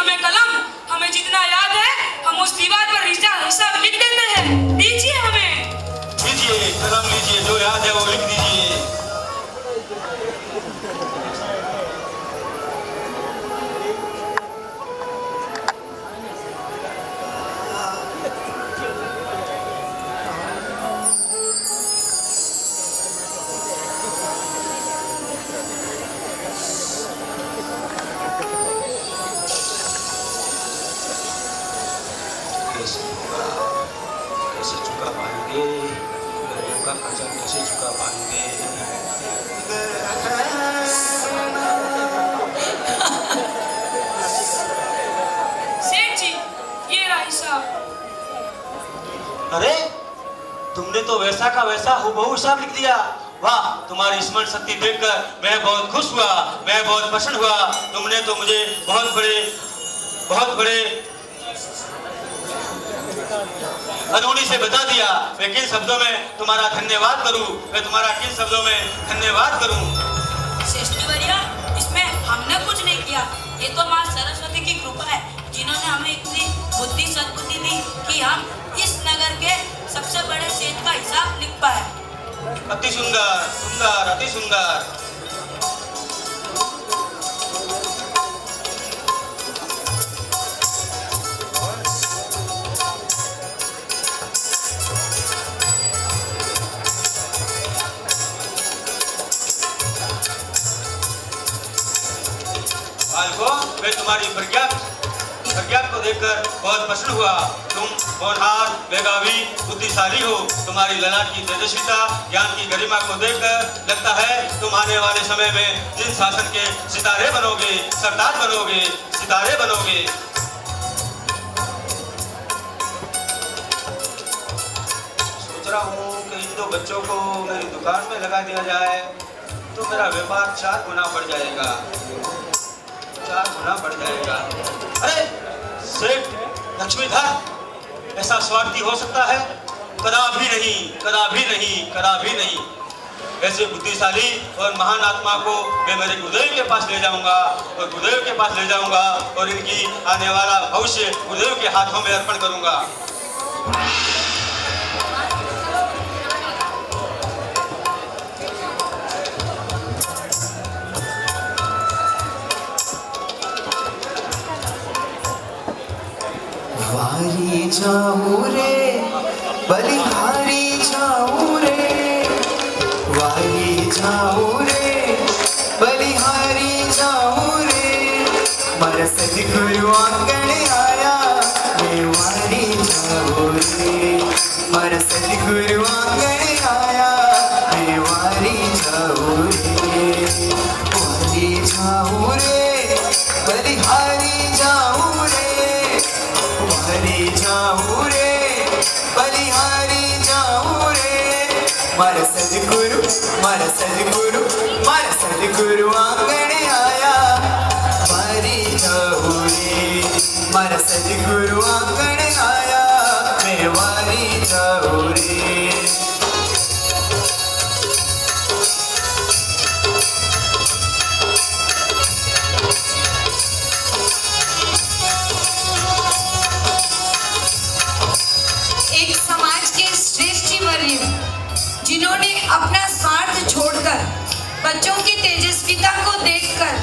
हमें कलम, हमें जितना याद है हम उस दीवार पर हिसाब लिख देते हैं। दीजिए हमें। लीजिए कलम, लीजिए, जो याद है वो लिख दीजिए। कैसे चुका पाएंगे, गरीब का कर्जा कैसे चुका पाएंगे। सेठ जी, ये रहा हिसाब। अरे तुमने तो वैसा का वैसा हूबहू हिसाब लिख दिया। वाह, तुम्हारी स्मरण शक्ति देखकर मैं बहुत खुश हुआ, मैं बहुत प्रसन्न हुआ। तुमने तो मुझे बहुत बड़े अनूठी से बता दिया। मैं किन शब्दों में तुम्हारा धन्यवाद करूं, मैं तुम्हारा किन शब्दों में धन्यवाद करूं। श्रेष्ठवर्या, इसमें हमने कुछ नहीं किया, ये तो माँ सरस्वती की कृपा है, जिन्होंने हमें इतनी बुद्धि सद्बुद्धि दी कि हम इस नगर के सबसे बड़े सेठ का हिसाब लिख पाए। अति सुंदर, सुंदर, अति सुंदर। मैं तुम्हारी प्रज्ञा को देखकर बहुत प्रसन्न हुआ। तुम होनहार, बेगावी, बुद्धिशाली हो। तुम्हारी ललाट की तेजस्विता, ज्ञान की गरिमा को देखकर लगता है तुम आने वाले समय में जिन शासन के सितारे बनोगे, सरदार बनोगे, सितारे बनोगे। सोच रहा हूँ कि इन दो बच्चों को मेरी दुकान में लगा दिया जाए तो मेरा व्यापार 4 गुना बढ़ जाएगा, 4 गुना बढ़ जाएगा। अरे सेठ लक्ष्मीधर ऐसा स्वार्थी हो सकता है? कदापि नहीं, कदापि नहीं, कदापि नहीं। ऐसे बुद्धिशाली और महान आत्मा को मैं मेरे गुरुदेव के पास ले जाऊंगा और गुरुदेव के पास ले जाऊंगा और इनकी आने वाला भविष्य गुरुदेव के हाथों में अर्पण करूंगा। वारी जाऊं रे, बलिहारी जाऊं रे, वारी जाऊं रे, बलिहारी जाऊं रे, मारा सदगुरु आंगण आया, मैं वारी जाऊं रे, मारा सदगुरु आंगण आया, मैं वारी जाऊं रे, वारी जाऊं रे, बलिहारी जाऊं रे, वारी जाऊं रे, बलिहारी जाऊं रे, मारा सदगुरु, मारा सदगुरु, मारा सदगुरु आंगण आया, वारी जाऊं रे, मारा सदगुरु आंगण आया, मैं वारी जाऊं रे। जिन्होंने अपना स्वार्थ छोड़कर बच्चों की तेजस्विता को देखकर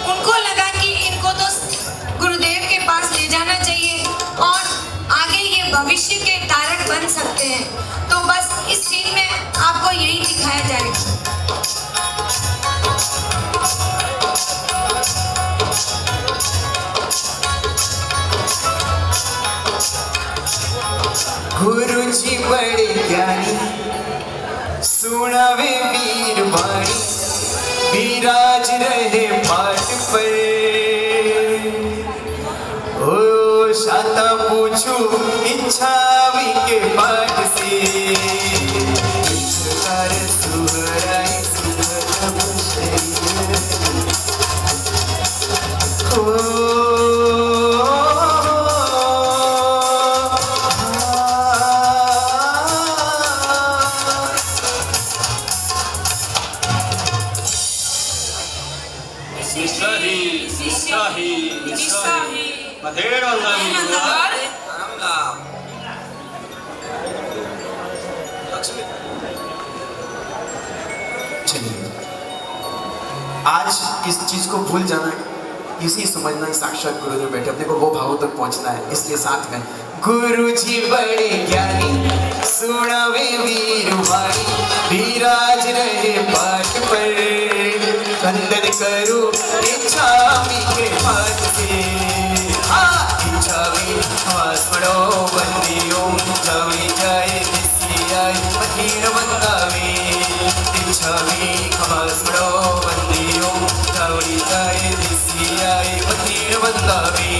उनको लगा कि इनको तो गुरुदेव के पास ले जाना चाहिए और आगे ये भविष्य के तारक बन सकते हैं, तो बस इस सीन में आपको यही दिखाया जाएगा। गुरु जी बड़े ज्ञानी, सुनावे वीर वाणी, विराज रहे पाठ पर। ओ शाता पूछू इच्छा के पाठ से, कर सुहराई सुहरब शरीर। मिश्रा जी, निस्साही निस्साही मधेड़ वंदनी और लक्ष्मी चलिए आज इस चीज को भूल जाना है, इसी समझना है साक्षात गुरुदेव बैठे, अपने को वो भावों तक पहुंचना है। इसलिए साथ में गुरु जी बड़े ज्ञानी सुनावे वीर वाणी, विराज रहे पाठ पर वंदन करो इच्छा के पाठ से। इच्छा स्मरो वंदियो जावे जाए दिसियाय मधीर वंदावे। इच्छा स्मरो वंदियो जावे जाए दिसियाय मधीर वंदावे।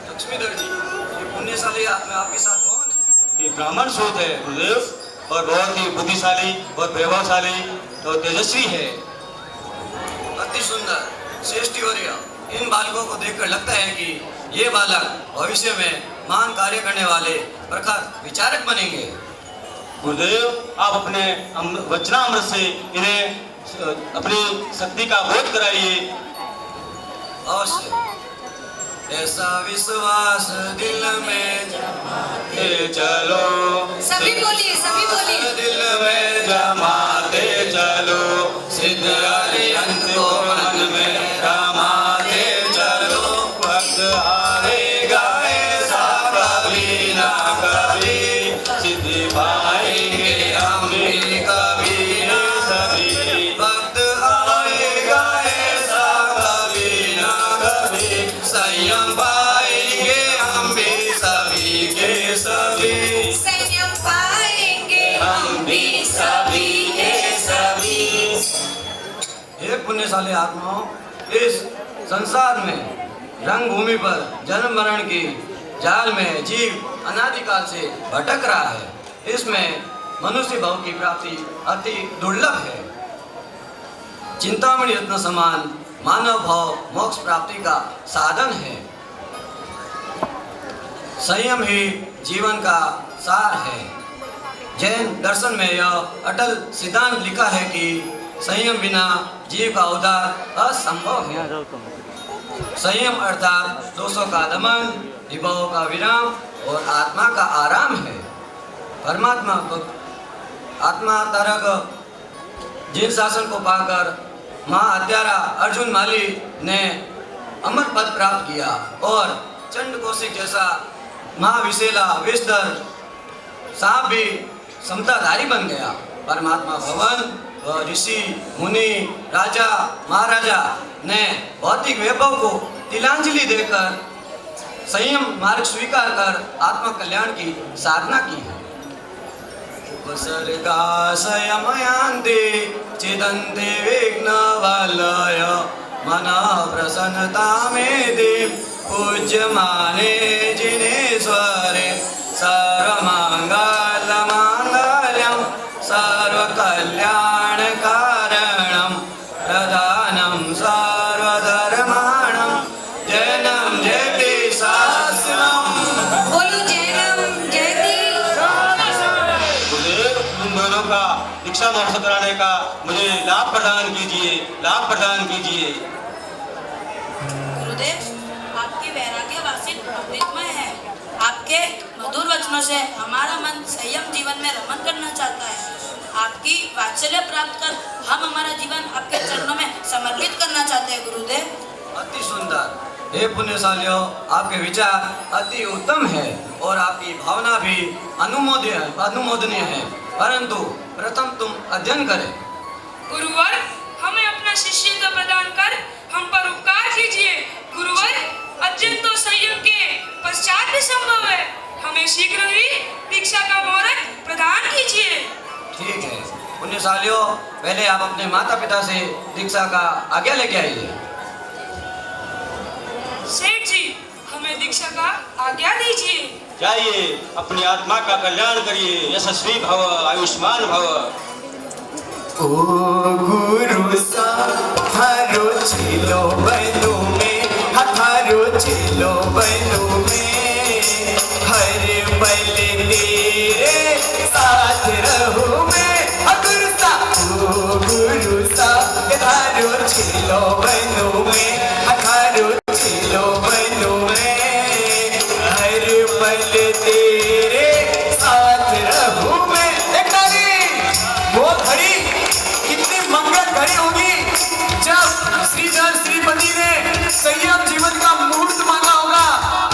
लक्ष्मीधर जी, ये पुण्यशाली आत्मा आपके साथ कौन है? ये ब्राह्मण सूत है गुरुदेव, और बहुत ही बुद्धिशाली और वैभवशाली और तेजस्वी है। अति सुंदर श्रेष्ठवर्य, इन बालकों को देखकर लगता है कि ये बालक भविष्य में महान कार्य करने वाले प्रखर विचारक बनेंगे। गुरुदेव आप अपने वचनामृत से इन्हें अपनी शक्ति का बोध कराइए। अवश्य, ऐसा विश्वास दिल में जमाते चलो, सभी बोलिए, सभी बोलिए। दिल में जमाते चलो, सिद्ध अरिहंत को मन में रमाते चलो। वक्त आएगा ऐसा कभी ना कभी, सिद्धि पाएंगे हम भी कभी ना कभी। वक्त आएगा ऐसा कभी ना कभी, संयम पाएंगे हम भी सभी के सभी। संयम पाएंगे हम भी सभी के सभी। हे पुण्यशाली आत्माओं, इस संसार में रंग भूमि पर जन्म मरण की जाल में जीव अनादिकाल से भटक रहा है। इसमें मनुष्य भाव की प्राप्ति अति दुर्लभ है। चिंतामणि रत्न समान मानव भाव मोक्ष प्राप्ति का साधन है। संयम ही जीवन का सार है। जैन दर्शन में यह अटल सिद्धांत लिखा है कि संयम बिना जीव का उद्धार असंभव है। संयम अर्थात दोषों का दमन, विभवों का विराम और आत्मा का आराम है। परमात्मा को आत्मा तारक जिन शासन को पाकर महाहत्यारा अर्जुन माली ने अमर पद प्राप्त किया और चंड कौशिक जैसा महाविशेला विषधर सांप भी समताधारी बन गया। परमात्मा भवन व ऋषि मुनि राजा महाराजा ने भौतिक वैभव को तिलांजलि देकर संयम मार्ग स्वीकार कर आत्मा कल्याण की साधना की है। उपसर्गा संयमयांते चिदन्ते विघ्नवलय मनः प्रसन्नता में देव पूज्यमाने जिनेश्वरे सर्वमंगल मांगल्यं सर्वकल्याण कारणं प्रधानं सर्वधर्माणां जैनं जयति शास्त्रम्। बोलो जैनम जयति। गुरुदेव तुम दोनों का दीक्षा मोक्ष कराने का मुझे लाभ प्रदान कीजिए, लाभ प्रदान कीजिए। गुरुदेव आपकी वैराग्य वासित अमृतमय है। आपके मधुर वचनों से हमारा मन संयम जीवन में रमन करना चाहता है। आपकी वात्सल्य प्राप्त कर हम हमारा जीवन आपके चरणों में समर्पित करना चाहते हैं गुरुदेव। अति सुंदर, हे पुण्यशालियों, आपके विचार अति उत्तम है और आपकी भावना भी अनुमोदनीय है। परंतु प्रथम तुम अध्ययन करें। गुरुवर, हमें अपना शिष्यत्व प्रदान कर हम पर उपकार कीजिए। गुरुवर, अध्ययन तो संयम के पश्चात भी संभव है। हमें शीघ्र ही दीक्षा का मुहूर्त प्रदान कीजिए। ठीक है पुण्यशालियों, पहले आप अपने माता पिता से दीक्षा का आज्ञा लेके आइए। सेठ जी, हमें दीक्षा का आज्ञा दीजिए। जाइए, अपनी आत्मा का कल्याण करिए, यशस्वी भव, आयुष्मान भव। ओ गुरु सा थारो चेलो बनो में, थारो चेलो बनो में, हर पल तेरे साथ रहूं मैं। गुरु सा, ओ गुरु चलो बनो में, अखारो चलो बनो में, हर पल तेरे साथ रहूं मैं। एक ताली, वो घड़ी कितनी मंगल घड़ी होगी जब श्रीधर श्रीपति ने संयम जीवन का मुहूर्त मांगा होगा।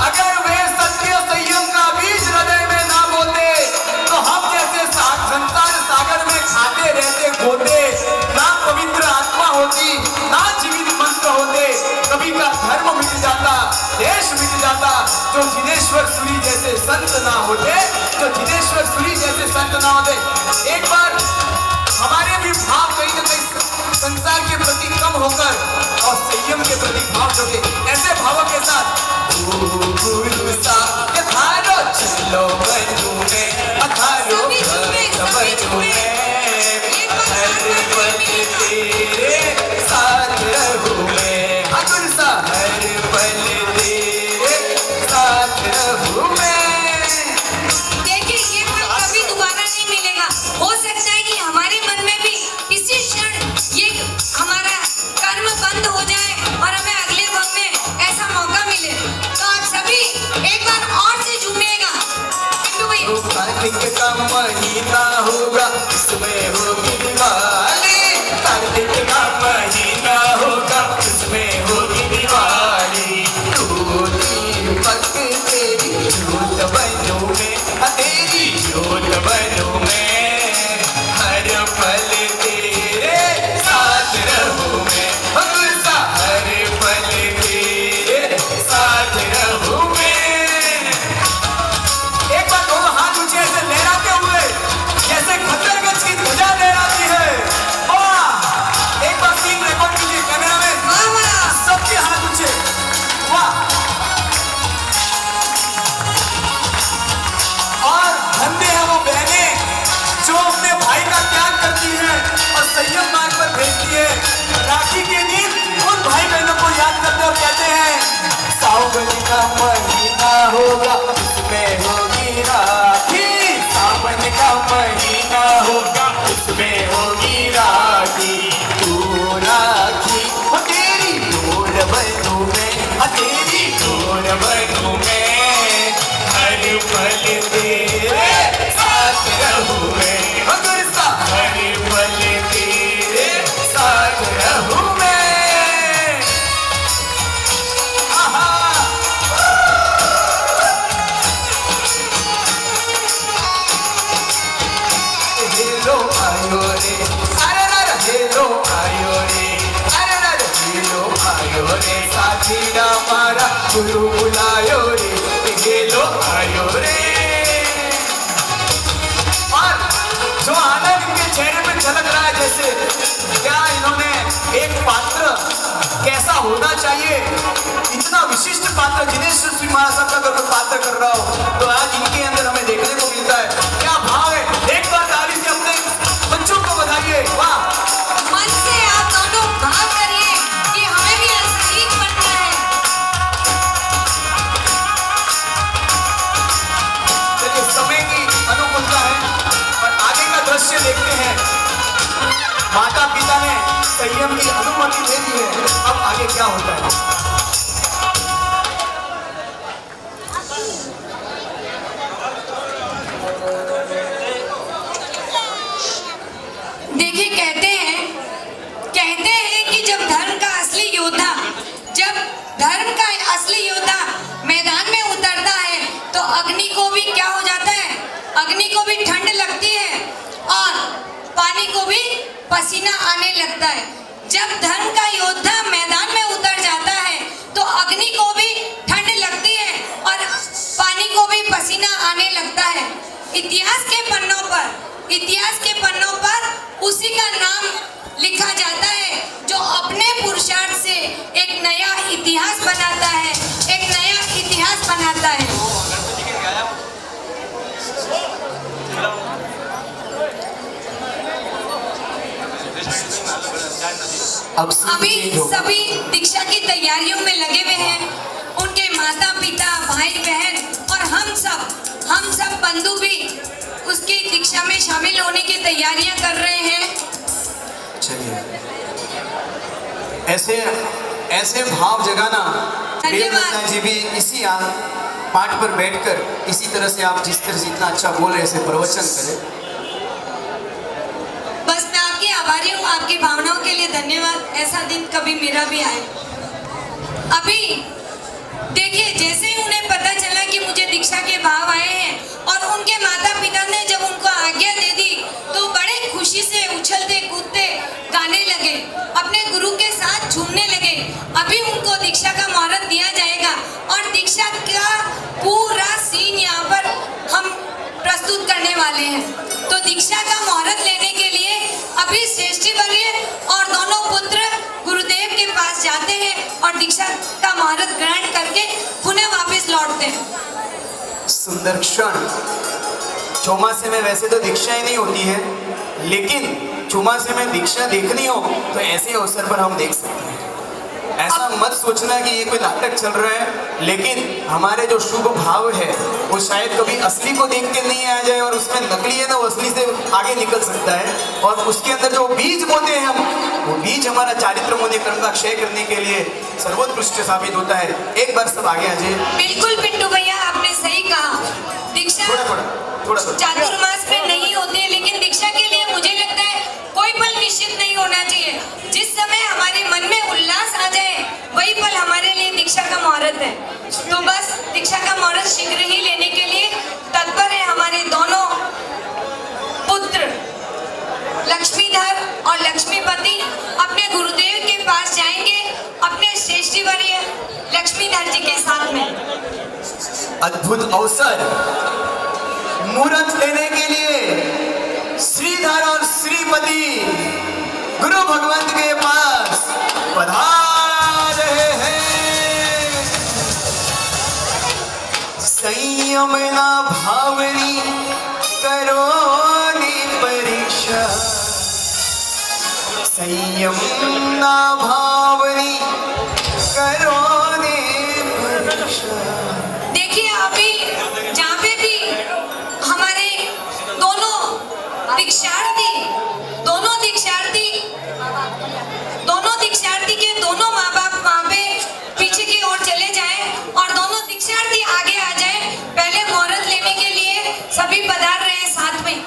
अगर वे सत्य संयम का बीज हृदय में ना बोते तो हम जैसे संसार सागर में खाते रहते गोते, ना पवित्र आत्मा होती, ना जीवित मंत्र होते, कभी का धर्म मिट जाता, देश मिट जाता। जो जिनेश्वर सूरी जैसे संत ना होते, जो जिनेश्वर सूरी जैसे संत ना होते, एक बार हमारे भी भाव कहीं ना कहीं संसार के प्रति कम होकर और संयम के प्रति भाव जोड़े, ऐसे भावों के साथ चलो बनो में, अखारो बनो में, हर पल तेरे साथ रहूं मैं। हर पल तेरे साथ रहूं मैं। देखिए ये पल कभी दोबारा नहीं मिलेगा। हो सकता है कि हमारे मन में भी इसी क्षण ये हमारा कर्म बंद हो जाए और हमें अगले वक्त में ऐसा मौका मिले। तो आप सभी एक बार और से झूमिएगा। पिंटू भैया, कार्तिक का महीना होगा, इसमें होगी दिवाली। कार्तिक का महीना होगा, इसमें होगी दिवाली। तू दीपक तेरी ज्योत बनो में, तेरी ज्योत बनो में, हर पल तेरे साथ रहूं मैं। गुस्सा हर पल तेरे साथ रहूं मैं। एक बार दोनों हाथ ऊंचे से लहराते हुए जैसे खच्चरगंज की ध्वजा लहराती है। वाह! एक बार सीन रिकॉर्ड कीजिए कैमरा में। वाह वाह, सबके हाथ ऊंचे। वाह! और धन्य है वो बहनें जो अपने भाई का त्याग करती हैं और संयम मार्ग पर भेजती है। राखी के दिन उन भाई बहनों को याद करते और कहते हैं, सावन का महीना होगा, उसमें होगी राखी। सावन का महीना होगा, उसमें होगी राखी। तू राखी हो तेरी डोर बनो में, तेरी डोर बनो में, हर पल तेरे साथ रहूं मैं। गुस्सा हर पल तेरे साथ रहूं मैं। आहा! हेलो आयो रे, अरे रे हेलो आयो रे, अरे रे हेलो आयो रे, साथी हमारा गुरु बुलायो रे, हेलो आयो रे। और जो आनंद इनके चेहरे पे झलक रहा है, जैसे क्या इन्होंने एक पात्र कैसा होना चाहिए, इतना विशिष्ट पात्र जिनेश्वर श्री महाराज साहब का अगर पात्र कर रहा हो तो आज इनके अंदर हमें देखने को मिलता है। क्या भाव है, एक बार ताली से अपने बच्चों को बधाइए। वाह! मन से आप दोनों भाव करिए कि हमें भी ऐसा ही बनना है। चलिए, समय की अनुकूलता है और आगे का दृश्य देखते हैं। माता पिता ने संयम की अनुमति दे दी है, अब आगे क्या होता है। देखिए कहते हैं कि जब धर्म का असली योद्धा मैदान में उतरता है तो अग्नि को भी क्या हो जाता है, अग्नि को भी ठंड लगती है और पानी को भी पसीना आने लगता है। जब धर्म का योद्धा मैदान में उतर जाता है तो अग्नि को भी ठंड लगती है और पानी को भी पसीना आने लगता है। इतिहास के पन्नों पर उसी का नाम लिखा जाता है जो अपने पुरुषार्थ से एक नया इतिहास बनाता है, एक नया इतिहास बनाता है। अभी सभी दीक्षा की तैयारियों में लगे हुए हैं। उनके माता पिता, भाई बहन और हम सब बंधु भी उसकी दीक्षा में शामिल होने की तैयारियां कर रहे हैं। चलिए ऐसे ऐसे भाव जगाना धन्यवाद। प्रेमनंदा जी भी इसी पाठ पर बैठकर इसी तरह से आप जिस तरह से इतना अच्छा बोल रहे ऐसे प्रवचन करें। बस मैं आपकी आभारी हूँ, आपकी भावनाओं के लिए धन्यवाद। ऐसा दिन कभी मेरा भी आए। अभी देखिए, जैसे ही उन्हें पता चला कि मुझे दीक्षा के भाव आए हैं और उनके माता पिता ने जब उनको आज्ञा दे दी तो बड़े खुशी से उछलते कूदते गाने लगे, अपने गुरु के साथ झूमने लगे। अभी उनको दीक्षा का मुहूर्त दिया जाएगा और दीक्षा का पूरा सीन यहाँ पर हम प्रस्तुत करने वाले हैं। तो दीक्षा का मुहूर्त लेने के लिए अभी श्रेष्ठीवर्य और दोनों पुत्र गुरुदेव के पास जाते हैं और दीक्षा का मुहूर्त ग्रहण करके पुनः वापस लौटते हैं। सुंदर क्षण। चौमासे में वैसे तो दीक्षाएं नहीं होती है, लेकिन चौमासे में दीक्षा देखनी हो तो ऐसे अवसर पर हम देख सकते हैं। ऐसा मत सोचना कि ये कोई नाटक चल रहा है, लेकिन हमारे जो शुभ भाव है वो शायद कभी असली को देख के नहीं आ जाए और उसमें नकली है ना वो असली से आगे निकल सकता है। और उसके अंदर जो बीज बोते हैं हम, वो बीज हमारा चारित्र मोने कर्म का क्षय करने के लिए सर्वोत्कृष्ट साबित होता है। एक बार सब आगे आ जाए। बिल्कुल पिंटू भैया, आपने सही कहा। दीक्षा थोड़ा चातुर्मास में नहीं होती है, लेकिन दीक्षा के लिए मुझे लगता है कोई पल निश्चित नहीं होना चाहिए। जिस समय हमारे मन में उल्लास आ जाए वही पल हमारे लिए दीक्षा का मुहूर्त है। तो बस दीक्षा का मुहूर्त शीघ्र ही लेने के लिए तत्पर है हमारे दोनों पुत्र लक्ष्मीधर और लक्ष्मीपति। अपने गुरुदेव के पास जाएंगे अपने श्रेष्ठीवर्य लक्ष्मीधर जी के साथ में। अद्भुत अवसर, मुहूर्त लेने के लिए श्रीधर और श्रीपति गुरु भगवंत के पास पधार रहे हैं। संयम ना भावनी करोनी परीक्षा, संयम ना भावनी करोनी परीक्षा। देखिए, अभी जहाँ पे भी हमारे दोनों दीक्षार्थी के दोनों माँ बाप वहाँ पे पीछे की ओर चले जाएं और दोनों दीक्षार्थी आगे आ जाएं। पहले मुहूर्त लेने के लिए सभी पधार रहे हैं साथ में।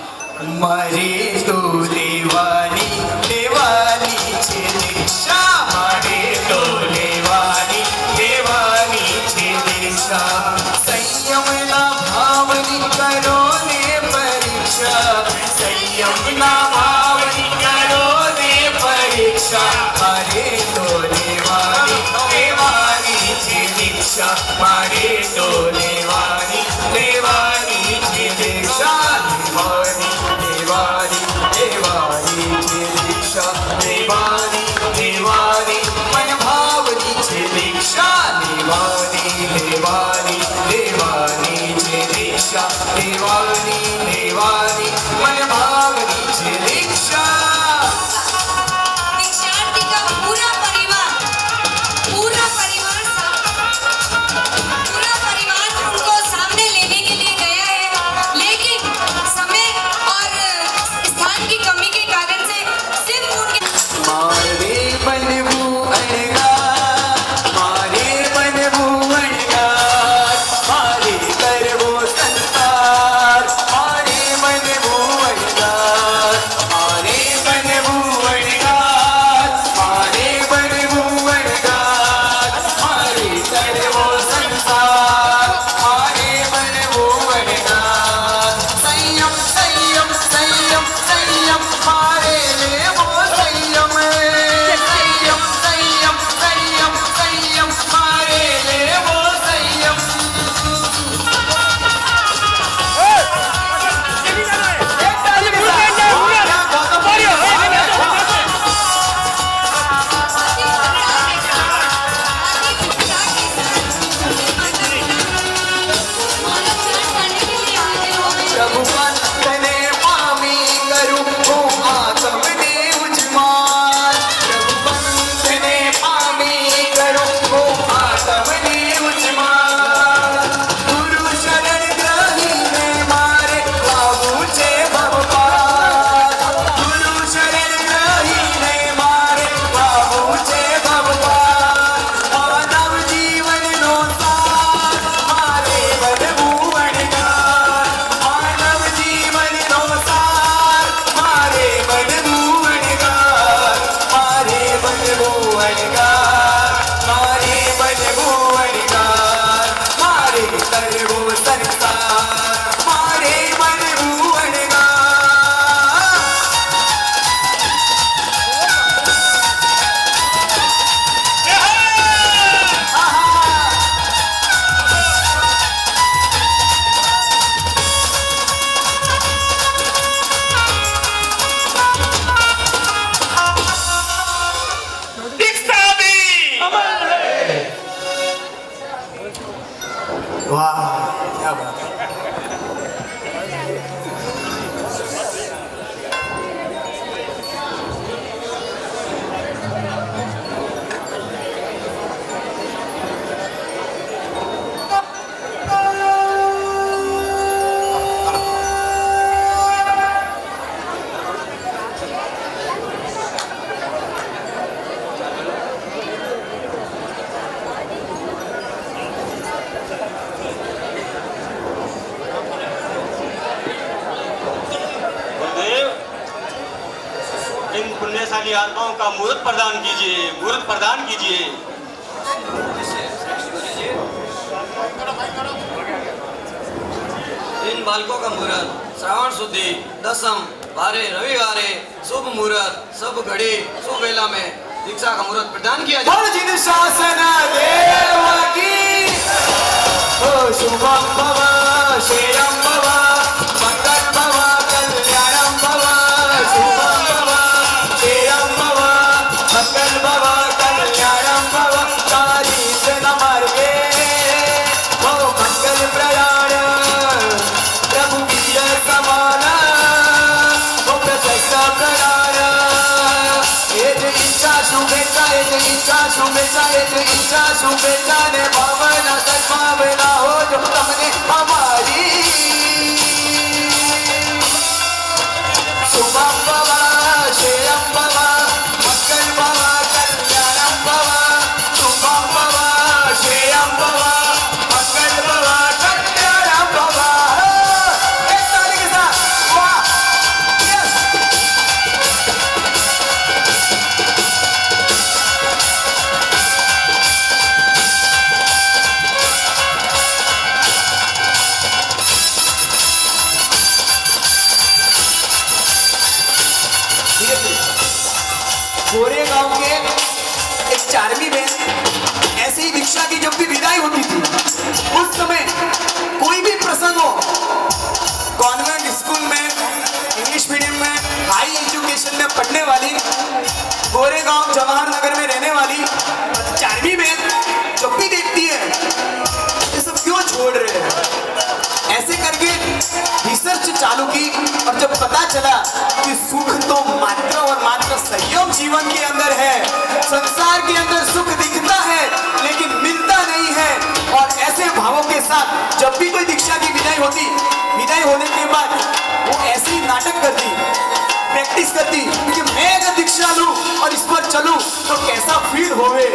मारे तो देवानी देवानी छे दीक्षा, मारे तो देवानी देवानी छे दीक्षा। संयम ना भावनी करो ने परीक्षा, संयम ना भावनी करो ने परीक्षा। मारे तो देवानी देवानी छे दीक्षा, मारे तो देवानी देवानी छे दीक्षा। देवानी देवानी छे दीक्षा, देवानी देवानी मन भावनी छे दीक्षा। देवानी देवानी देवानी छे दीक्षा, देवानी देवानी मन भावनी छे दीक्षा। दीक्षार्थी का पूरा अपनी आत्माओं का मुहूर्त प्रदान कीजिए, मुहूर्त प्रदान कीजिए। इन बालकों का मुहूर्त श्रावण शुद्धि दसम 12 रविवार शुभ मुहूर्त सब घड़ी शुभ वेला में दीक्षा का मुहूर्त प्रदान किया जाए। और जिन शासन देव की ओ शुभम भव श्रेयम भव मंगल भव कल्याणम भव शुभम भव श्रेयम भव मंगल भव कल्याणम भव कारीश नमर्गे ओ मंगल प्रयाण प्रभु वीर समान ओ प्रशस्त प्रदान एक इच्छा शुभेच्छा ने भावना सद्भावना हो जो तुमने हमारी शुभम भव श्रेयम भव मंगल भव कल्याणम भव शुभम भव श्रेयम भव मंगल भव कल्याणम भव। एक ताली के साथ वाह यस। गोरे गांव के एक 4वीं बहन ऐसे ही दीक्षा की जब भी विदाई होती थी, उस समय कोई भी प्रसंग हो, कॉन्वेंट स्कूल में इंग्लिश मीडियम में हाई एजुकेशन में पढ़ने वाली गोरे गांव जवाहर नगर में रहने वाली 4वीं बहन जब भी देखती है ये सब क्यों छोड़ रहे हैं, ऐसे करके रिसर्च चालू की और जब पता चला कि सुख तो मात्र और मात्र संयम जीवन के अंदर है, संसार के अंदर सुख दिखता है लेकिन मिलता नहीं है, और ऐसे भावों के साथ जब भी कोई दीक्षा की विदाई होती, विदाई होने के बाद वो ऐसे ही नाटक करती, प्रैक्टिस करती कि मैं अगर दीक्षा लूं और इस पर चलूं तो कैसा फील होवे,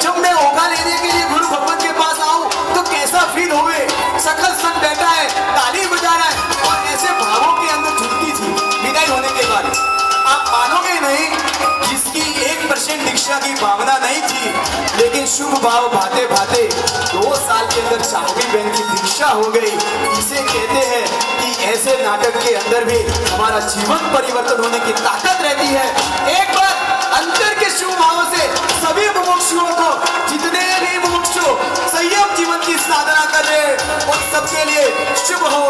जब मैं ओघा लेने के लिए गुरु भगवान के पास आऊं तो कैसा फील होवे, सकल संग बैठा है ताली बजा रहा है, और ऐसे भावों के अंदर झुकती थी विदाई होने के बाद। आप मानोगे नहीं, जिसकी 1% दीक्षा की भावना नहीं थी लेकिन शुभ भाव भाते भाते 2 साल के अंदर 4वीं बहन की दीक्षा हो गई। इसे कहते हैं कि ऐसे नाटक के अंदर भी हमारा जीवन परिवर्तन होने की ताकत रहती है। एक बार अंतर के शुभ भाव से सभी मुमुक्षुओं को, जितने भी मुमुक्षु संयम जीवन की साधना कर रहे हैं उन सबके लिए शुभ हो,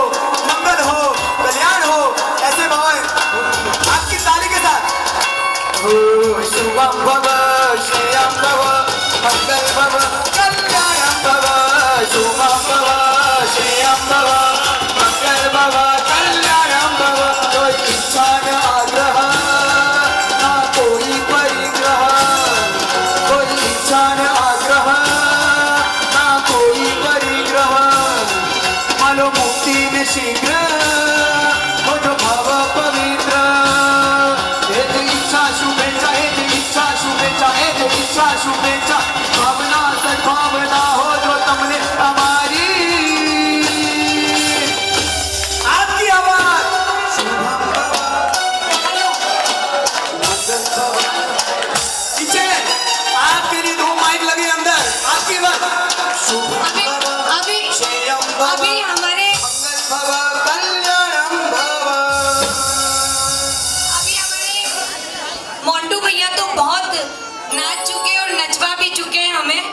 मंगल हो, कल्याण हो, ऐसे भाव आपकी ताली के साथ। शुभम भव श्रेयम भव मंगल भव कल्याणम भव शुभम भव श्रेयम भव मंगल भव कल्याणम भव। कोई इच्छा न आग्रह ना कोई परिग्रह, कोई इच्छा न आग्रह ना कोई परिग्रह, मानो मुक्ति में शीघ्र हो जो भाव पवित्र। शुभेच्छा भावना सद्भावना हो जो तुमने हमारी। आपकी आवाज पीछे आपके लिए 2 माइक लगे अंदर, आपकी बात अभी हमारे मोंटू भैया तो बहुत नाच चुके और नचवा भी चुके हैं हमें।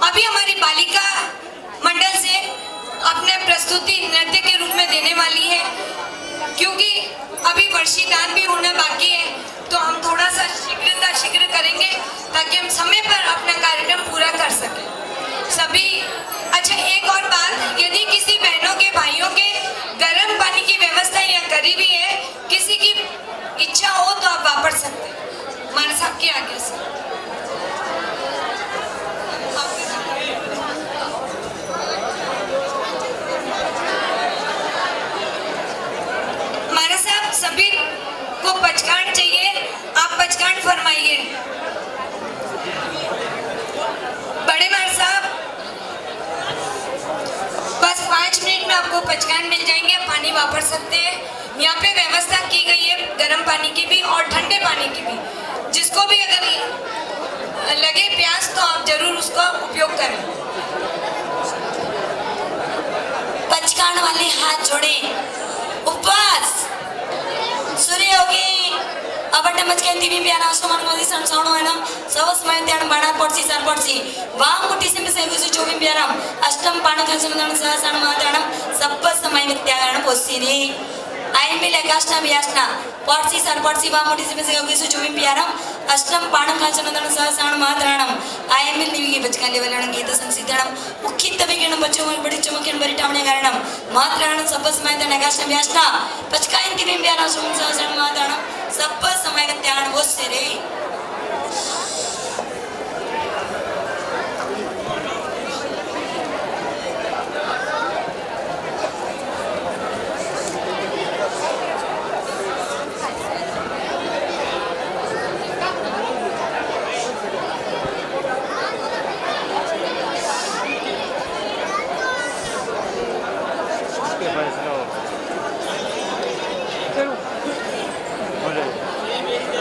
अभी हमारी बालिका मंडल से अपने प्रस्तुति नृत्य के रूप में देने वाली है, क्योंकि अभी वर्षीदान भी होना बाकी है तो हम थोड़ा सा शीघ्र करेंगे ताकि हम समय पर अपना कार्यक्रम पूरा कर सकें सभी। अच्छा, एक और बात, यदि किसी बहनों के भाइयों के गर्म पानी की व्यवस्था यहाँ करी भी है, किसी की इच्छा हो तो आप वापस सकते हैं हमारे साहब के आगे से। हमारे साहब सभी को पचकान चाहिए, आप पचकान फरमाइए। बड़े मार साहब बस 5 मिनट में आपको पचकान मिल जाएंगे, आप पानी वापस सकते हैं। यहाँ पे व्यवस्था की गई है गर्म पानी की भी और ठंडे पानी की भी। जिसको भी अगर लगे प्यास तो आप जरूर उसका उपयोग करें। पचकान वाले हाथ जोड़े, उपवास सूर्य होगी अब मच के तीन प्यारा आसमान मोदी सन सोनो है ना सब समय त्यान बड़ा पड़सी सर पड़सी वाम मुट्ठी से मिसे गुसु चोबी प्यारा अष्टम पाण खंचन सहसण माताणम सब समय मित्यागण पोसीरी आई मिले काष्टा व्यासना पड़सी सर पड़सी वाम मुट्ठी से मिसे गुसु चोबी प्यारा अष्टम पाण खंचन सहसण माताणम आई मिल निविगे बचका लेवलण गीत संसिद्धणम उखित विगण बच्चों में बड़ी चमकन बड़ी टावणे कारणम माताणम सब समय त्यान काष्टा व्यासना पचका इन तीन प्यारा सहसण माताणम सब समय का त्याग वो सिरे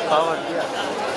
पावर दिया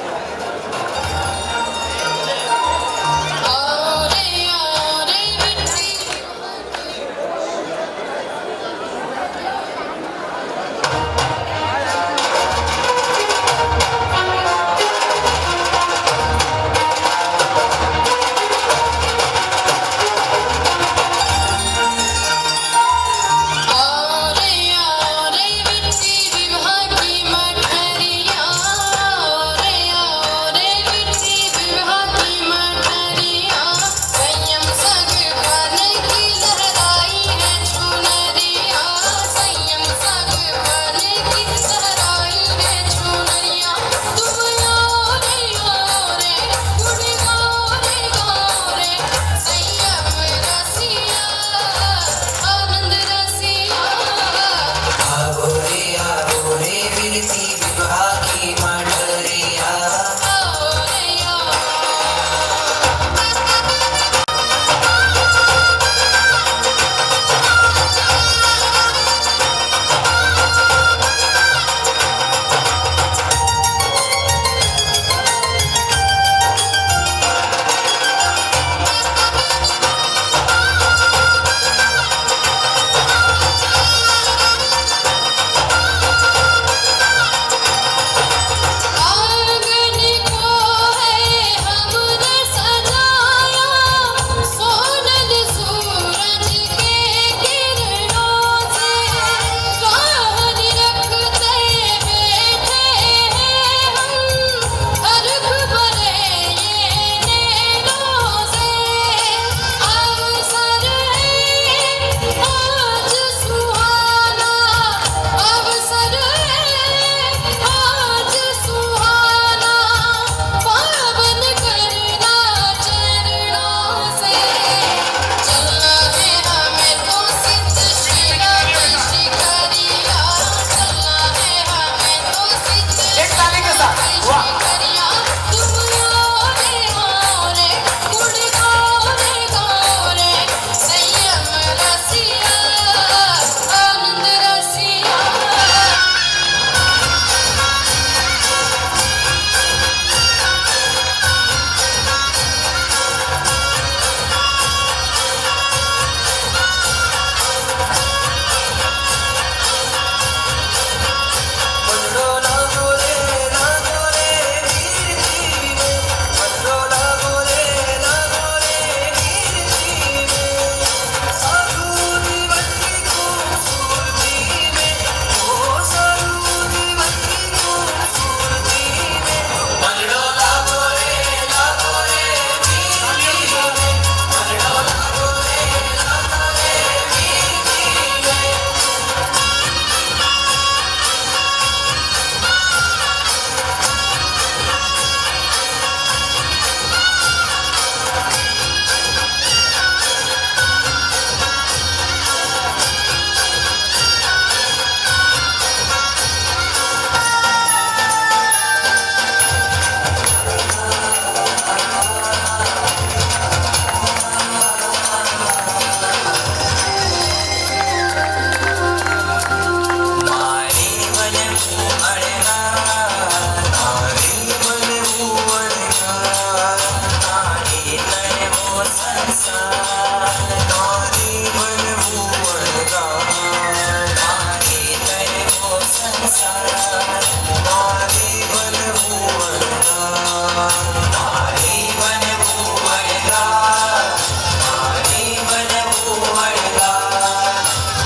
मारी मन भूवरला, मारी मन भूवरला,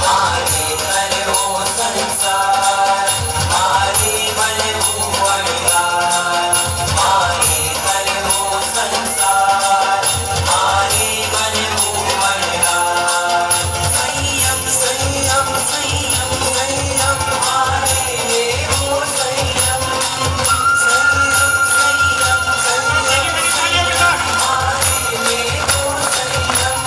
मारे कर वो संसार, मारी मन भूवरला, मारे कर वो संसार, मारी मन भूवरला। संयम संयम संयम संयम मारे वो संयम, संयम संयम संयम मारे वो संयम।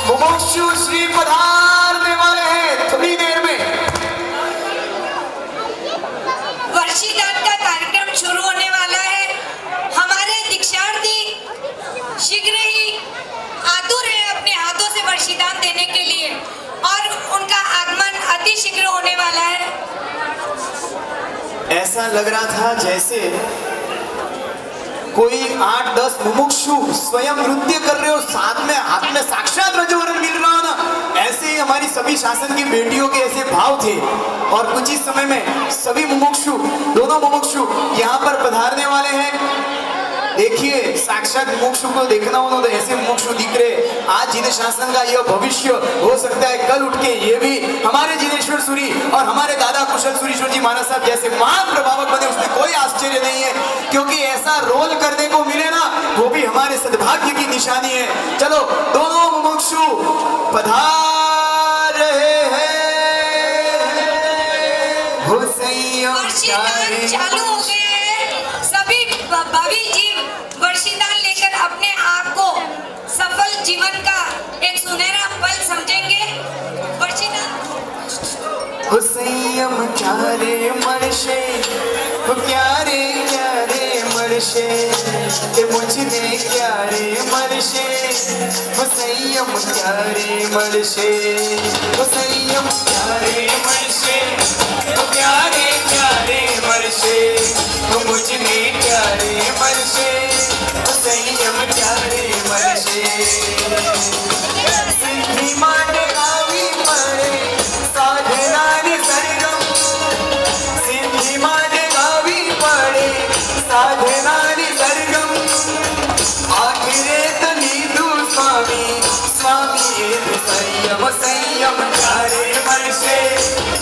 मुमुक्षु श्री पधारने वाले हैं थोड़ी देर में। वर्षीदान का कार्यक्रम शुरू होने वाला है। हमारे दीक्षार्थी शीघ्र ही आतुर है अपने हाथों से वर्षीदान देने के लिए और उनका आगमन अति शीघ्र होने वाला है। ऐसा लग रहा था जैसे कोई 8-10 मुमुक्षु स्वयं नृत्य कर रहे हो, साथ में हाथ में साक्षात रजोवरण मिल रहा हो ना, ऐसे ही हमारी सभी शासन की बेटियों के ऐसे भाव थे। और कुछ ही समय में सभी मुमुक्षु, दोनों मुमुक्षु यहाँ पर पधारने वाले हैं। देखिए साक्षात मुमुक्षु को देखना हो तो ऐसे मुमुक्षु दिख रहे। आज जिने शासन का यह भविष्य हो सकता है कल उठ के ये भी हमारे जिनेश्वर सूरी और हमारे दादा कुशल सूरीश्वर जी महाराज साहब जैसे महान प्रभावक बने, उसमें कोई आश्चर्य नहीं है, क्योंकि ऐसा रोल करने को मिले ना वो भी हमारे सद्भाग्य की निशानी है। चलो दोनों मुमुक्षु पधार रहे हैं। हो संयम वर्षीदान चालू हो गए हैं। सभी भावी जीव वर्षीदान लेकर अपने आप को सफल जीवन का एक सुनहरा पल समझेंगे। वर्षीदान हो संयम क्यारे मरशे, हो क्यारे क्यारे मरशे, ते मुझने क्यारे मरशे, हो संयम क्यारे मरशे, हो संयम क्यारे मरशे, हो क्यारे क्यारे मरशे, हो मुझने क्यारे मरशे, हो संयम क्यारे मरशे। सिद्धि माने आवी पड़े साधनानि सरगम, सिद्धि माने गावी पड़े साधनानि सरगम, आखिरे तो नीदू स्वामी स्वामी एद संयम संयम प्यारे मरशे,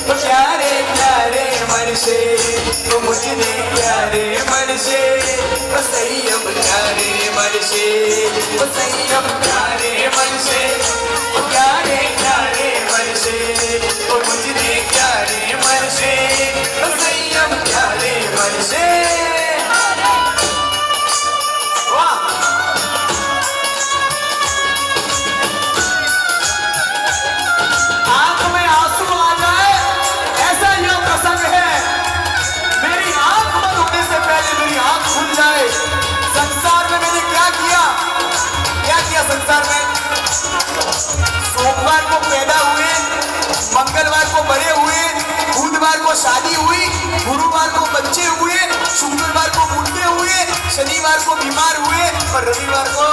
प्यारे प्यारे मरशे, तो मुझने प्यारे मरशे, संयम प्यारे मरशे, संयम प्यारे मरशे, प्यारे प्यारे मरशे, तो मुझने प्यारे मरशे, संयम प्यारे मरशे। वाह आंख में आंसू आ जाए ऐसा यह प्रसंग है। मेरी आंख बंद होने से पहले मेरी आंख खुल जाए। संसार में मैंने क्या किया संसार में? सोमवार को पैदा हुए, मंगलवार को बड़े हुए, बुधवार को शादी हुई, गुरुवार को बच्चे हुए, शुक्रवार को बूढ़े हुए, शनिवार को बीमार हुए और रविवार को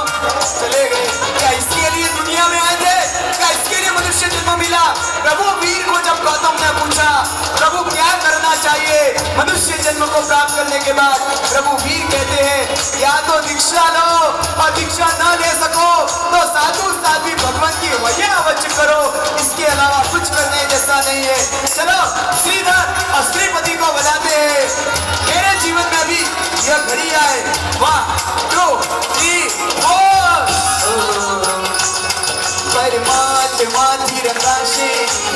चले गए। क्या इसके लिए दुनिया में आए थे? क्या इसके लिए मनुष्य जन्म मिला? प्रभु वीर को जब गौतम ने पूछा प्रभु क्या करना चाहिए मनुष्य जन्म को प्राप्त करने के बाद, प्रभु वीर कहते हैं या तो दीक्षा लो और दीक्षा न ले सको तो साधु साध्वी भगवान की वजह अवश्य करो, इसके अलावा कुछ करने जैसा नहीं है। चलो श्रीधर और श्रीपति को बजाते हैं। मेरे जीवन में भी यह घड़ी आए। 1 2 3 4 परमात्मा धीरकाशे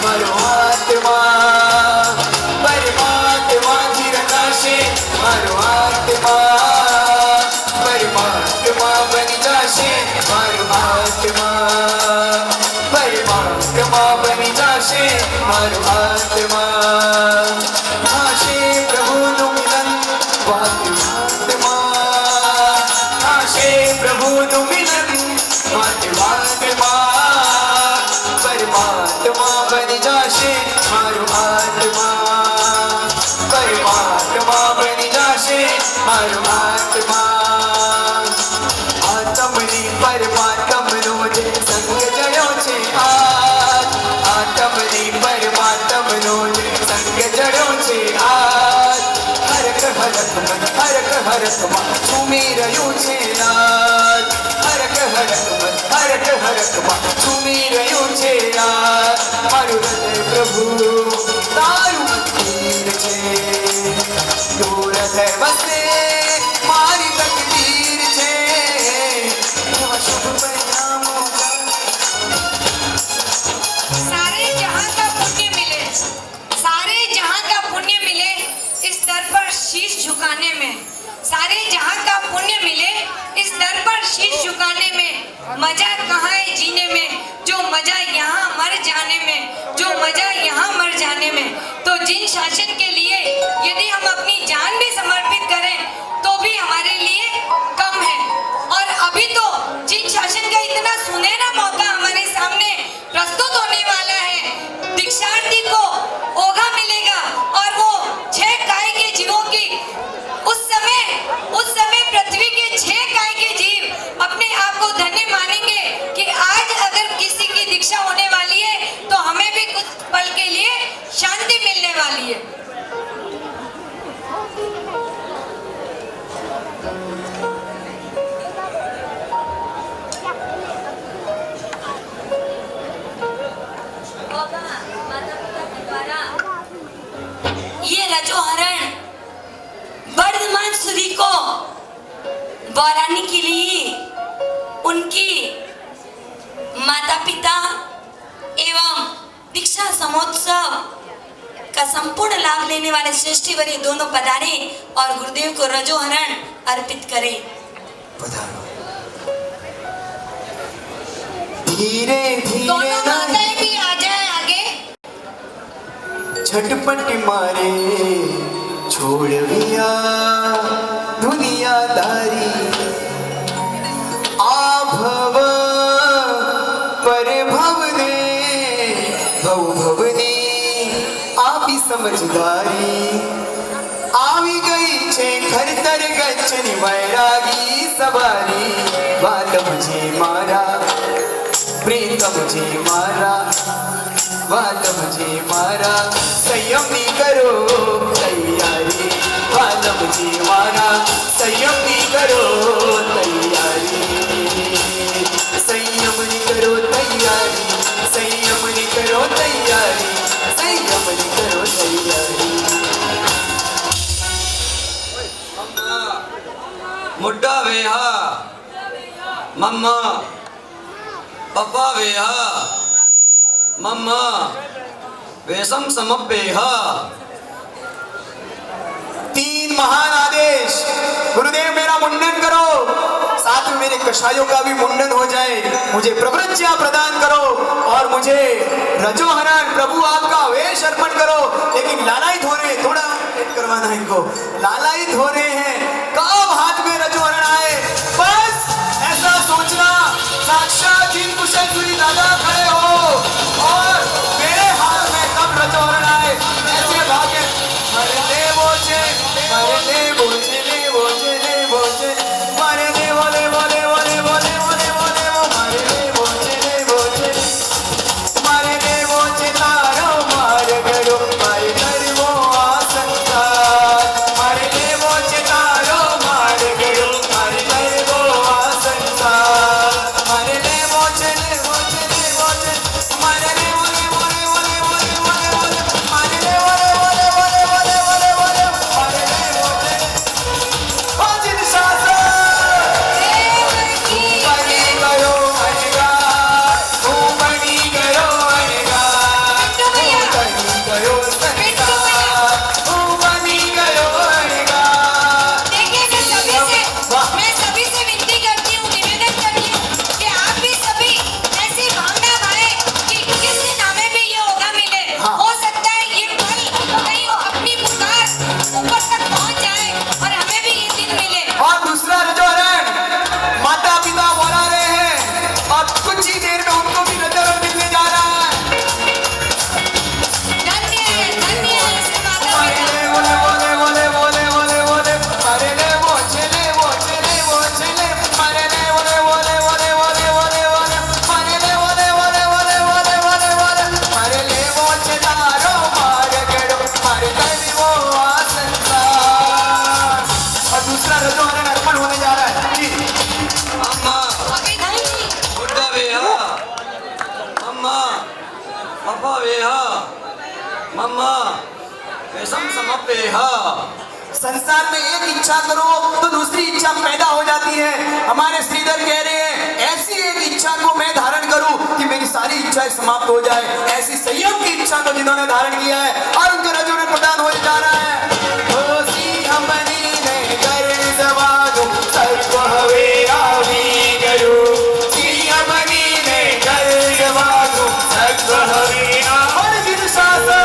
मारो आत्मा, परमात्मा धीरकाशे मारो आत्मा, परमात्मा बन जाशे मारो आत्मा, परमात्मा बन जाशे मारो आत्मा। आशे प्रभु नु मिलन आत्मा, आशे प्रभु नु मिलन आत्मा, परमात्मा बन जाशे मारो आत्मा, परमात्मा बन जाशे મારો આત્મા આત્મની પરમાત્મનો જે સંગ જડ્યો છે આજ આત્મની પરમાત્મનો જે સંગ જડ્યો છે આજ હરક હરકમાં ઝૂમી રહ્યું છે આજ હરક હરકમાં ઝૂમી રહ્યું છે આજ મારું હૃદય પ્રભુ તારું મંદિર છે તું હૃદય વસે મારી તકદીર છે એવા શુભ પરિણામો सारे जहां का पुण्य मिले, सारे जहां का पुण्य मिले इस दर पर शीश झुकाने में, सारे जहां का पुण्य मिले इस दर पर शीश झुकाने में। मजा कहाँ है जीने में, जो मजा यहाँ मर जाने में, जो मजा यहाँ मर जाने में। तो जिन शासन के लिए यदि हम अपनी जान भी समर्पित करें तो भी हमारे लिए कम है। और अभी तो जिन शासन का इतना सुनहरा मौका हमारे सामने प्रस्तुत होने वाला है, दीक्षार्थी को ओघा मिलेगा और वो 6 काय के जीवों की उस समय पृथ्वी के 6 काय के जीव अपने आप को धन्य मानेंगे कि आज अगर किसी की दीक्षा होने वाली है तो हमें भी कुछ पल के लिए शांति मिलने वाली है। ये रजोहरण वर्धमान सूरी को बौराने के लिए उनकी माता पिता एवं दीक्षा समोत्सव का संपूर्ण लाभ लेने वाले श्रेष्ठी वर्य दोनों पधारे और गुरुदेव को रजोहरण अर्पित करें। धीरे धीरे दोनों माताएं भी आ जाए आगे। झटपट मारे छोड़विया दुनियादारी आभव परभव ने भव भवनी आपी समझदारी આવી ગઈ છે ખરતર ગચ્છની વૈરાગી સવારી વાતમજી મારા પ્રીતમજી મારા વાતમજી મારા સંયમની કરો તૈયારી વાતમજી મારા સંયમની કરો તૈયારી સંયમની કરો તૈયારી સંયમની કરો તૈયારી સંયમની કરો તૈયારી मुड्डा वेहा मम्मा पप्पा वेहा मम्मा वेशम समप्पेहा। 3 महान आदेश। गुरुदेव मेरा मुंडन करो, साथ में मेरे कषायों का भी मुंडन हो जाए, मुझे प्रवृत्तियां प्रदान करो और मुझे रजोहरण प्रभु आपका वेश अर्पण करो। लेकिन लालायित हो रहे, थोड़ा करवाना है इनको, लालायित हो रहे हैं, कब हाथ में रजोहरण आए बस ऐसा सोचना साक्षात जिन कुशल सूरी दादा खड़े हो और मेरे हाथ में कब रजोहरण आए ऐसे भाग्य मरने बोझे मरने बोझे ने बोझे ने बोझे मरने बोले बोले बोले बोले बोले बोले वो मरने बोझे ने बोझे मरने बोझे तारो मार गयो मार कर वो आसंसार मरने बोझे तारो मार गयो मार कर वो आसंसार मरने बोझे ने बोझे ने बोझे मर मम्मा वेशम समप्येह। संसार में एक इच्छा करो तो दूसरी इच्छा पैदा हो जाती है। हमारे श्रीधर कह रहे हैं ऐसी एक इच्छा को मैं धारण करूं कि मेरी सारी इच्छाएं समाप्त हो जाए। ऐसी संयम की इच्छा को जिन्होंने धारण किया है और उनके रजों में प्रदान हो जा रहा है। ओ सिंह बनी ने कर जवानो सर्व हवे आवी गयो। सिंह बनी ने कर जवानो सर्व हवे और जिन शासन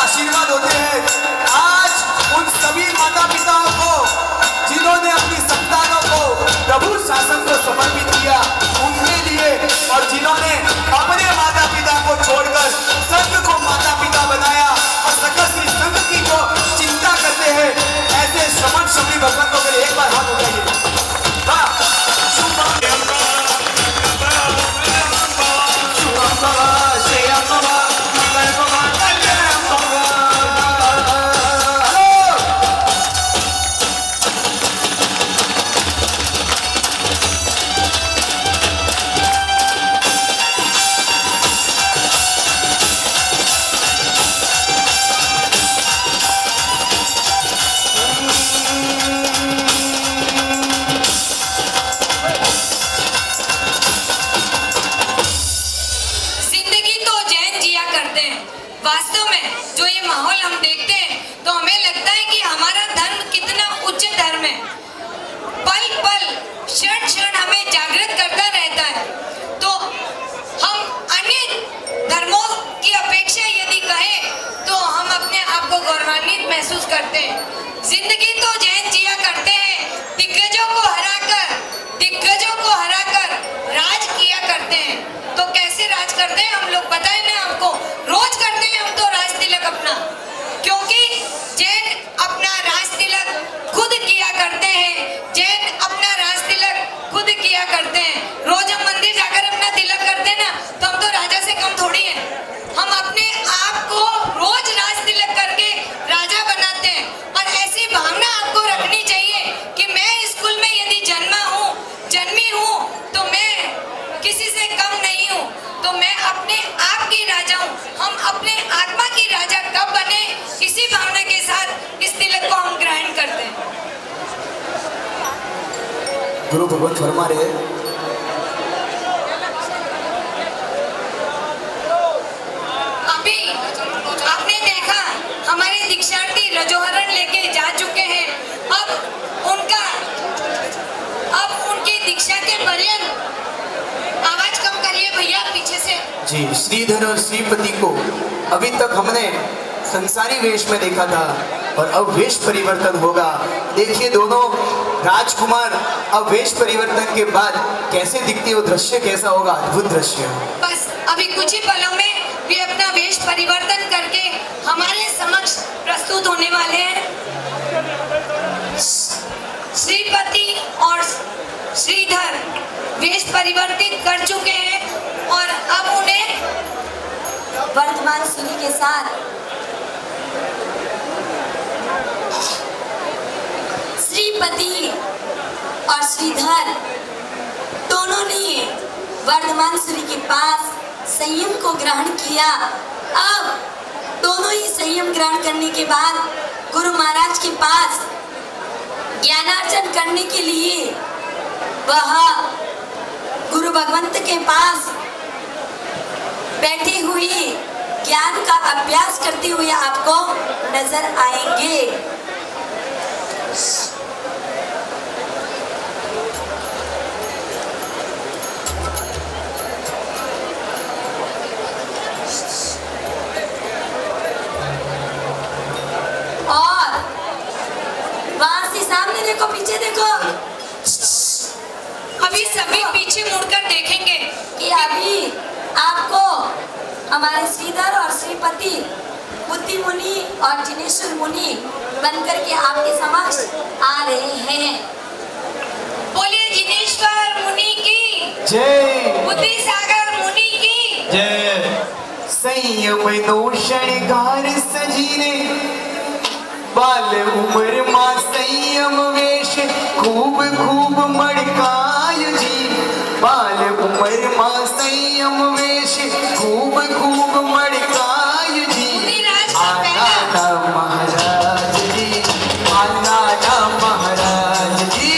आशीर्वाद होते हैं। आज उन सभी माता पिताओं को जिन्होंने अपनी संतानों को प्रभु शासन को समर्पित किया उनके लिए और जिन्होंने अपने माता पिता को छोड़कर संघ को माता पिता बनाया और सकल श्री संघ की जो चिंता करते हैं ऐसे श्रमण शबरी भगवंतों के लिए एक बार हाथ उठाइए। वास्तव में जो ये माहौल हम देखते हैं तो हमें लगता है कि हमारा धर्म कितना उच्च धर्म है। पल पल क्षण क्षण हमें जागृत करता रहता है। तो हम अन्य धर्मों की अपेक्षा यदि कहें तो हम अपने आप को गौरवान्वित महसूस करते हैं। जिंदगी तो जैन जिया करते हैं, दिग्गजों को हराकर राज किया करते हैं। तो कैसे राज करते हैं हम लोग बताएं ना हमको। रोज करते हैं हम तो राज तिलक अपना, क्योंकि जैन अपना राज तिलक खुद किया करते हैं। जैन अपना राज तिलक खुद किया करते हैं। रोज हम मंदिर जाकर अपना तिलक करते हैं ना तो हम तो राजा से कम थोड़ी हैं। हम अपने आप को रोज राज तिलक करके राजा बनाते हैं। और ऐसी भावना आपको रखनी चाहिए कि मैं स्कूल में यदि जन्मी हूँ तो मैं किसी से कम नहीं हूँ, तो मैं अपने आप की राजा हूँ। हम अपने आत्मा की राजा कब बने, इसी भावना के साथ इस तिलक को हम ग्रहण करते हैं। गुरु भगवान फरमा रहे अभी आपने देखा हमारे दीक्षार्थी रजोहरण लेके जा चुके हैं। अब उनकी दीक्षा के पर्यंत आवाज कम करिए भैया पीछे से। जी, श्रीधर और श्रीपति को अभी तक हमने संसारी वेश में देखा था और अब वेश परिवर्तन होगा। देखिए दोनों राजकुमार अब वेश परिवर्तन के बाद कैसे दिखते हो, दृश्य कैसा होगा, अद्भुत दृश्य। बस अभी कुछ ही पलों में वे अपना वेश परिवर्तन करके हमारे समक्ष प्रस्तुत होने वाले हैं। श्रीपति और श्रीधर वेश परिवर्तित कर चुके हैं और अब उन्हें वर्तमान सुनी के साथ श्री श्रीपति और श्रीधर दोनों ने वर्धमान सूरी के पास संयम को ग्रहण किया। अब दोनों ही संयम ग्रहण करने के बाद गुरु महाराज के पास ज्ञानार्जन करने के लिए वह गुरु भगवंत के पास बैठे हुए ज्ञान का अभ्यास करते हुए आपको नजर आएंगे। और वहां से सामने देखो, पीछे देखो अभी सभी पीछे मुड़कर देखेंगे कि अभी आपको हमारे श्रीधर और श्रीपति बुद्धि मुनि और जिनेश्वर मुनि बनकर के आपके समक्ष आ रहे हैं। बोलिए जिनेश्वर मुनि की जय बुद्धि सागर मुनि की जय। संयम नो शृंगार सजीने बाल उम्र मा संयम वेश खूब खूब मड़काय जी। बाल उम्र मा संयम वेश खूब खूब मड़काय जी। आना ना महाराज जी, आना ना महाराज जी,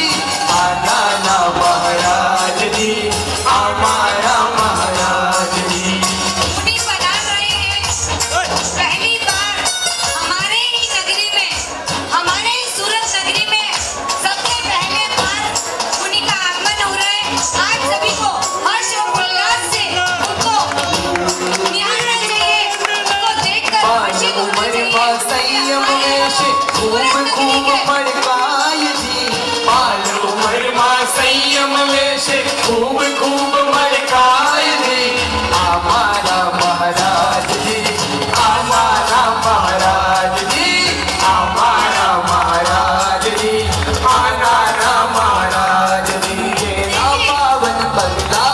आना ना महाराज जी, हमारा महाराज जी। मुनि पधार रहे हैं पहली बार हमारे ही नगरी में, हमारे ही सूरत नगरी में सबसे पहले बार मुनि का आगमन हो रहा है। आज सभी को हर्ष और उल्लास से उनको निहारना चाहिए, उनको देखकर खुशी होनी चाहिए। संयम वेश खूब खूब मड़काय जी। बाल उमर मा संयम वेश खूब खूब मड़काय जी। हमारा महाराज जी, हमारा महाराज जी, हमारा महाराज जी, हमारा महाराज जी। तेरा पावन बगला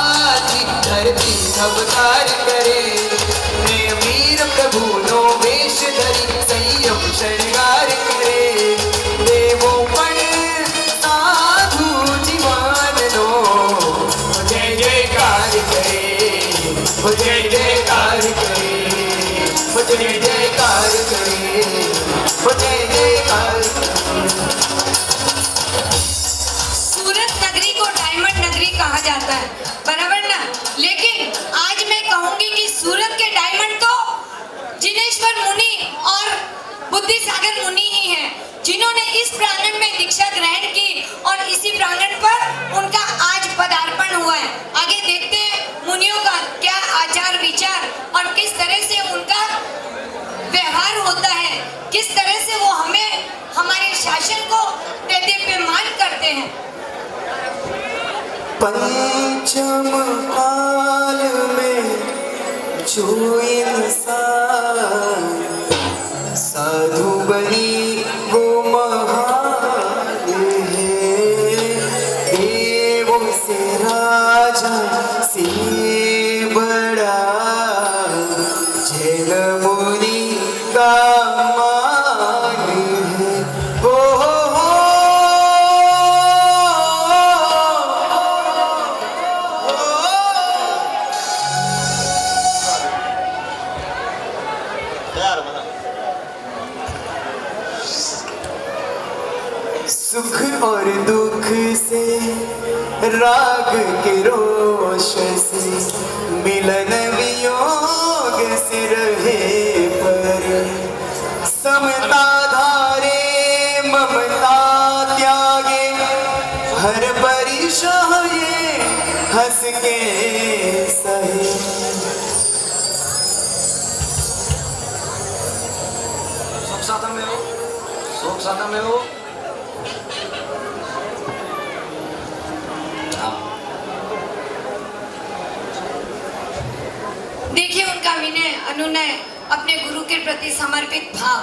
जी धरती सब कार्य करे। वीर प्रभु नो वेश धरी संयम शृंगार करे। देवों पण साधु जीवन नो जय जयकार करे, जय जयकार करे, जय जयकार करे, जय जयकार करे। सूरत नगरी को डायमंड नगरी कहा जाता है, बराबर ना? लेकिन आज मैं कहूंगी कि सूरत के डायमंड तो जिनेश्वर मुनि और बुद्धि सागर मुनि ही हैं, जिन्होंने इस प्रांगण में दीक्षा ग्रहण की और इसी प्रांगण पर उनका आज पदार्पण हुआ है। आगे देखते हैं मुनियों का क्या आचार विचार और किस तरह से उनका व्यवहार होता है, किस तरह से वो हमें हमारे शासन को देदीप्यमान करते हैं। पंचम काल में जो इंसान साधु बनी वो महान है। देवों से राजा से बड़ा जैन मुनि का मान है। हो तैयार बना। सुख और दुख से राग के रोश से मिलन वियोग से रहे पर। समता धारे ममता त्यागे हर परिशाए हंस के सहे। शोक साधन में हो, शोक साधन में हो। देखिए उनका विनय अनुनय, अपने गुरु के प्रति समर्पित भाव।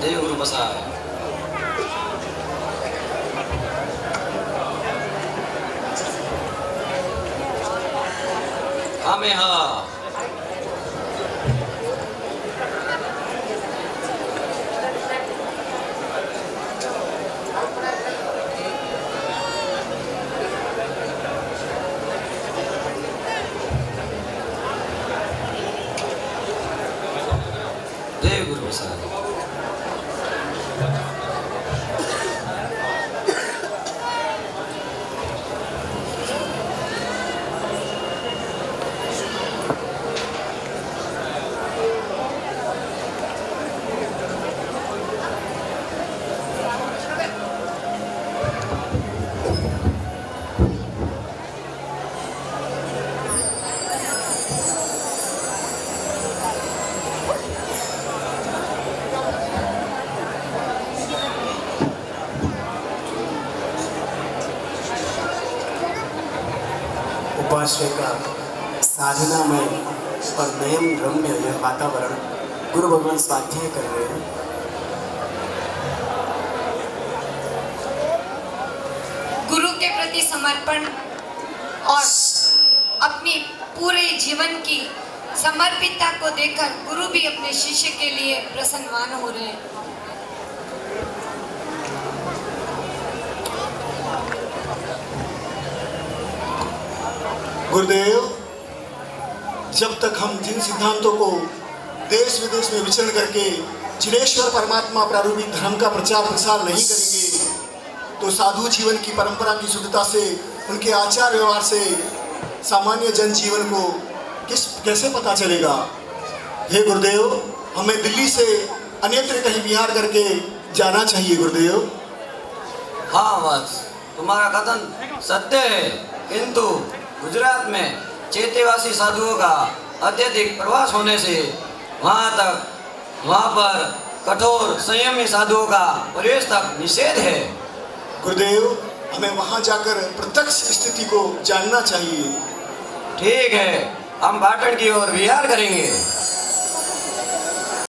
देव गुरु बसा है। स्वामेह। जय गुरु प्रसाद। उपाश्रय का साधनामय और नयन रम्य यह वातावरण गुरु भगवान स्वाध्याय कर रहे हैं। गुरु के प्रति समर्पण और अपनी पूरे जीवन की समर्पितता को देखकर गुरु भी अपने शिष्य के लिए प्रसन्नवान हो रहे हैं। गुरुदेव, जब तक हम जिन सिद्धांतों को देश विदेश में विचरण करके जिनेश्वर परमात्मा प्रारूपिक धर्म का प्रचार प्रसार नहीं करेंगे तो साधु जीवन की परंपरा की शुद्धता से, उनके आचार व्यवहार से सामान्य जन जीवन को कैसे पता चलेगा। हे गुरुदेव, हमें दिल्ली से अन्यत्र कहीं विहार करके जाना चाहिए गुरुदेव। हाँ वत्स, तुम्हारा कथन सत्य है, किंतु गुजरात में चेतेवासी साधुओं का अत्यधिक प्रवास होने से वहाँ पर कठोर संयमी साधुओं का प्रवेश तक निषेध है। गुरुदेव, हमें वहाँ जाकर प्रत्यक्ष स्थिति को जानना चाहिए। ठीक है, हम पाटन की ओर विहार करेंगे।